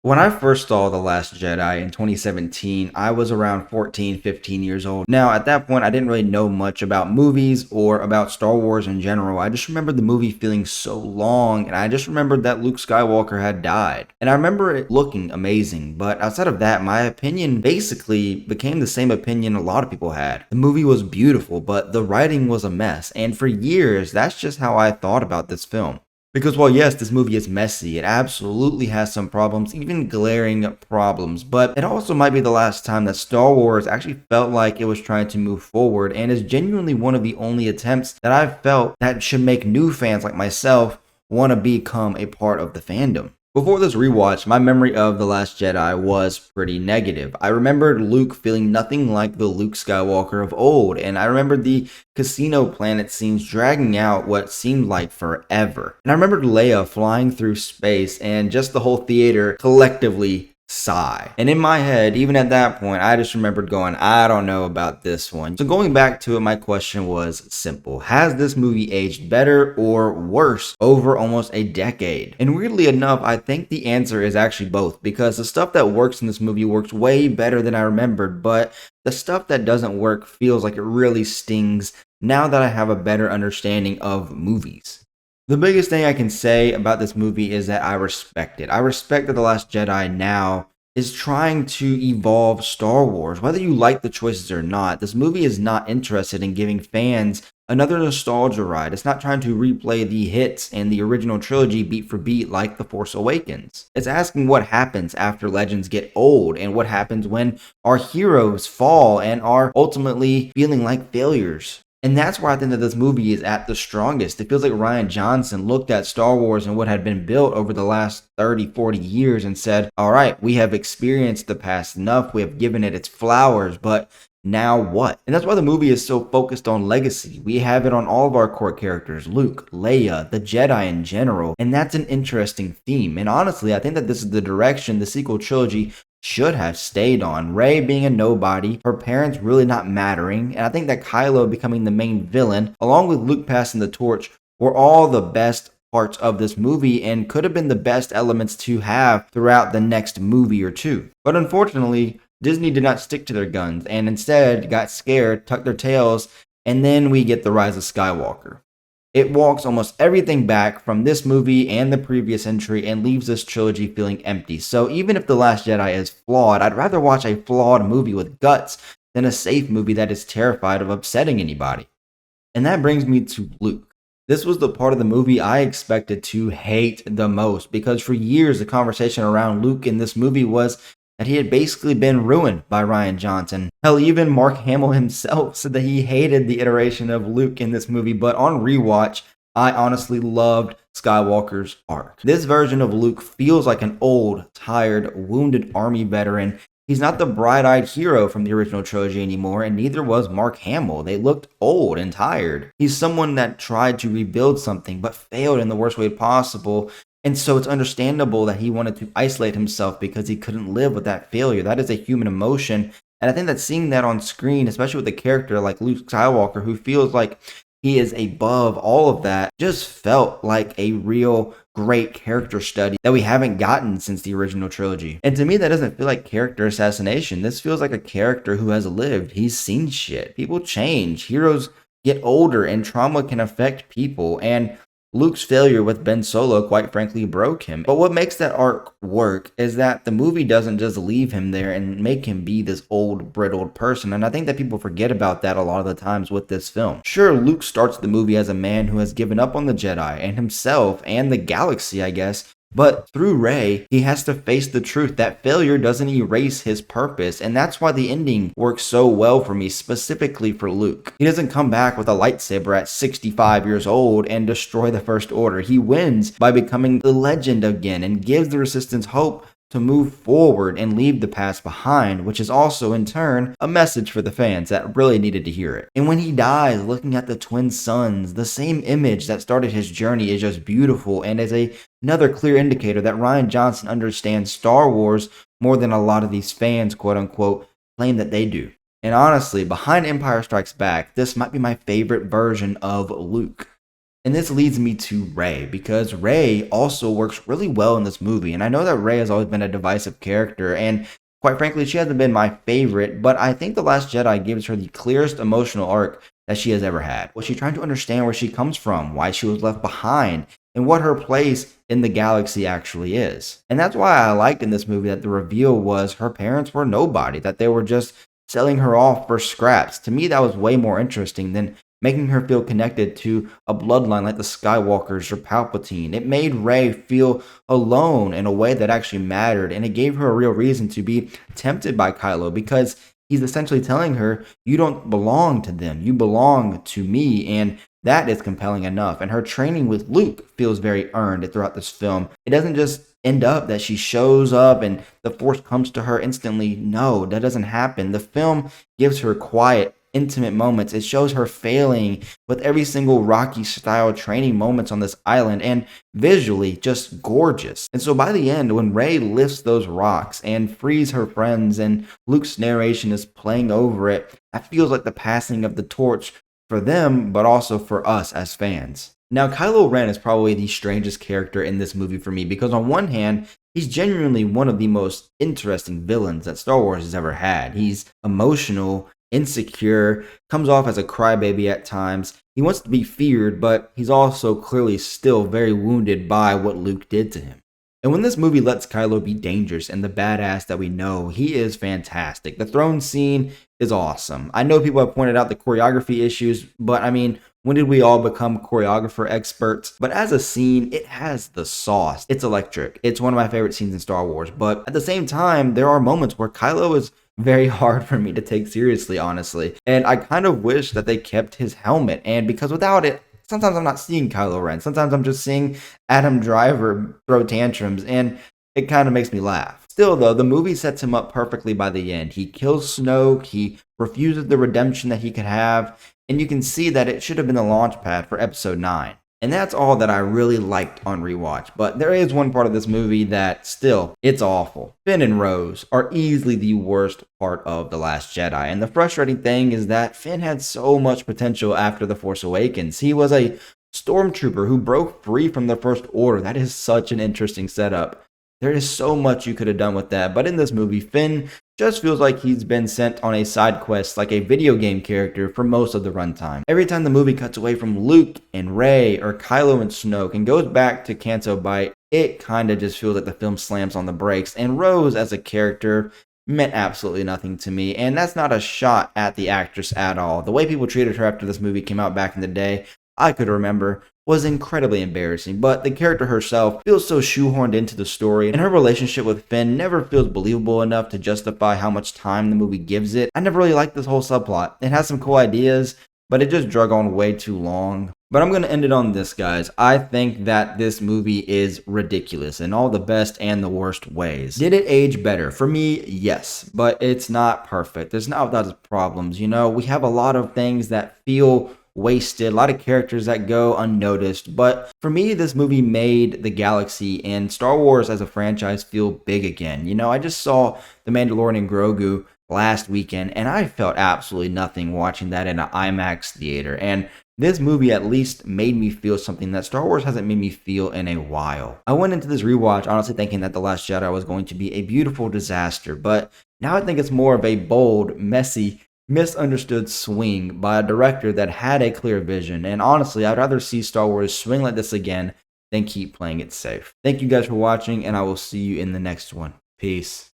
When I first saw The Last Jedi in 2017, I was around 14, 15 years old. Now, at that point, I didn't really know much about movies or about Star Wars in general. I just remembered the movie feeling so long, and I just remembered that Luke Skywalker had died. And I remember it looking amazing, but outside of that, my opinion basically became the same opinion a lot of people had. The movie was beautiful, but the writing was a mess, and for years, that's just how I thought about this film. Because while yes, this movie is messy, it absolutely has some problems, even glaring problems, but it also might be the last time that Star Wars actually felt like it was trying to move forward and is genuinely one of the only attempts that I've felt that should make new fans like myself want to become a part of the fandom. Before this rewatch, my memory of The Last Jedi was pretty negative. I remembered Luke feeling nothing like the Luke Skywalker of old, and I remembered the casino planet scenes dragging out what seemed like forever. And I remembered Leia flying through space and just the whole theater collectively sigh. And in my head, even at that point, I just remembered going, I don't know about this one. So going back to it, my question was simple. Has this movie aged better or worse over almost a decade? And weirdly enough, I think the answer is actually both, because the stuff that works in this movie works way better than I remembered, but the stuff that doesn't work feels like it really stings now that I have a better understanding of movies. The biggest thing I can say about this movie is that I respect it. I respect that The Last Jedi now is trying to evolve Star Wars. Whether you like the choices or not, this movie is not interested in giving fans another nostalgia ride. It's not trying to replay the hits and the original trilogy beat for beat like The Force Awakens. It's asking what happens after legends get old and what happens when our heroes fall and are ultimately feeling like failures. And that's where I think that this movie is at the strongest. It feels like Rian Johnson looked at Star Wars and what had been built over the last 30, 40 years and said, all right, we have experienced the past enough. We have given it its flowers, but now what? And that's why the movie is so focused on legacy. We have it on all of our core characters, Luke, Leia, the Jedi in general. And that's an interesting theme. And honestly, I think that this is the direction the sequel trilogy should have stayed on. Rey being a nobody, her parents really not mattering, and I think that Kylo becoming the main villain, along with Luke passing the torch, were all the best parts of this movie and could have been the best elements to have throughout the next movie or two. But unfortunately, Disney did not stick to their guns and instead got scared, tucked their tails, and then we get The Rise of Skywalker. It walks almost everything back from this movie and the previous entry and leaves this trilogy feeling empty. So even if The Last Jedi is flawed, I'd rather watch a flawed movie with guts than a safe movie that is terrified of upsetting anybody. And that brings me to Luke. This was the part of the movie I expected to hate the most because for years the conversation around Luke in this movie was that he had basically been ruined by Rian Johnson. Hell, even Mark Hamill himself said that he hated the iteration of Luke in this movie, but on rewatch, I honestly loved Skywalker's arc. This version of Luke feels like an old, tired, wounded army veteran. He's not the bright-eyed hero from the original trilogy anymore, and neither was Mark Hamill. They looked old and tired. He's someone that tried to rebuild something, but failed in the worst way possible. And so it's understandable that he wanted to isolate himself because he couldn't live with that failure. That is a human emotion. And I think that seeing that on screen, especially with a character like Luke Skywalker, who feels like he is above all of that, just felt like a real great character study that we haven't gotten since the original trilogy. And to me, that doesn't feel like character assassination. This feels like a character who has lived. He's seen shit. People change. Heroes get older and trauma can affect people. And Luke's failure with Ben Solo quite frankly broke him. But what makes that arc work is that the movie doesn't just leave him there and make him be this old, brittled person. And I think that people forget about that a lot of the times with this film. Sure, Luke starts the movie as a man who has given up on the Jedi and himself and the galaxy, I guess. But through Rey, he has to face the truth that failure doesn't erase his purpose, and that's why the ending works so well for me, specifically for Luke. He doesn't come back with a lightsaber at 65 years old and destroy the First Order. He wins by becoming the legend again and gives the Resistance hope to move forward and leave the past behind, which is also in turn a message for the fans that really needed to hear it. And when he dies, looking at the twin suns, the same image that started his journey is just beautiful and is another clear indicator that Rian Johnson understands Star Wars more than a lot of these fans, quote unquote, claim that they do. And honestly, behind Empire Strikes Back, this might be my favorite version of Luke. And this leads me to Rey, because Rey also works really well in this movie. And I know that Rey has always been a divisive character, and quite frankly, she hasn't been my favorite, but I think The Last Jedi gives her the clearest emotional arc that she has ever had. Was she trying to understand where she comes from, why she was left behind, and what her place in the galaxy actually is? And that's why I liked in this movie that the reveal was her parents were nobody, that they were just selling her off for scraps. To me, that was way more interesting than making her feel connected to a bloodline like the Skywalkers or Palpatine. It made Rey feel alone in a way that actually mattered, and it gave her a real reason to be tempted by Kylo, because he's essentially telling her, you don't belong to them, you belong to me, and that is compelling enough. And her training with Luke feels very earned throughout this film. It doesn't just end up that she shows up and the Force comes to her instantly. No, that doesn't happen. The film gives her quiet, intimate moments. It shows her failing with every single Rocky style training moments on this island, and visually just gorgeous. And so by the end, when Rey lifts those rocks and frees her friends and Luke's narration is playing over it, that feels like the passing of the torch for them, but also for us as fans. Now, Kylo Ren is probably the strangest character in this movie for me, because on one hand, he's genuinely one of the most interesting villains that Star Wars has ever had. He's emotional, insecure, comes off as a crybaby at times. He wants to be feared, but he's also clearly still very wounded by what Luke did to him. And when this movie lets Kylo be dangerous and the badass that we know, he is fantastic. The throne scene is awesome. I know people have pointed out the choreography issues, but I mean, when did we all become choreographer experts? But as a scene, it has the sauce. It's electric. It's one of my favorite scenes in Star Wars. But at the same time, there are moments where Kylo is very hard for me to take seriously, honestly. And I kind of wish that they kept his helmet. And because without it, sometimes I'm not seeing Kylo Ren. Sometimes I'm just seeing Adam Driver throw tantrums, and it kind of makes me laugh. Still, though, the movie sets him up perfectly by the end. He kills Snoke, he refuses the redemption that he could have, and you can see that it should have been the launch pad for episode 9. And that's all that I really liked on rewatch. But there is one part of this movie that still, it's awful. Finn and Rose are easily the worst part of The Last Jedi. And the frustrating thing is that Finn had so much potential after The Force Awakens. He was a stormtrooper who broke free from the First Order. That is such an interesting setup. There is so much you could have done with that. But in this movie, Finn just feels like he's been sent on a side quest like a video game character for most of the runtime. Every time the movie cuts away from Luke and Rey or Kylo and Snoke and goes back to Canto Bight, it kind of just feels like the film slams on the brakes. And Rose as a character meant absolutely nothing to me. And that's not a shot at the actress at all. The way people treated her after this movie came out back in the day, I could remember, was incredibly embarrassing, but the character herself feels so shoehorned into the story, and her relationship with Finn never feels believable enough to justify how much time the movie gives it. I never really liked this whole subplot. It has some cool ideas, but it just drug on way too long. But I'm going to end it on this, guys. I think that this movie is ridiculous in all the best and the worst ways. Did it age better? For me, yes, but it's not perfect. It's not without its problems. You know, we have a lot of things that feel wasted, a lot of characters that go unnoticed, but for me, this movie made the galaxy and Star Wars as a franchise feel big again. You know, I just saw The Mandalorian Grogu last weekend, and I felt absolutely nothing watching that in an IMAX theater, and this movie at least made me feel something that Star Wars hasn't made me feel in a while. I went into this rewatch honestly thinking that The Last Jedi was going to be a beautiful disaster, but now I think it's more of a bold, messy, misunderstood swing by a director that had a clear vision. And honestly, I'd rather see Star Wars swing like this again than keep playing it safe. Thank you guys for watching, and I will see you in the next one. Peace.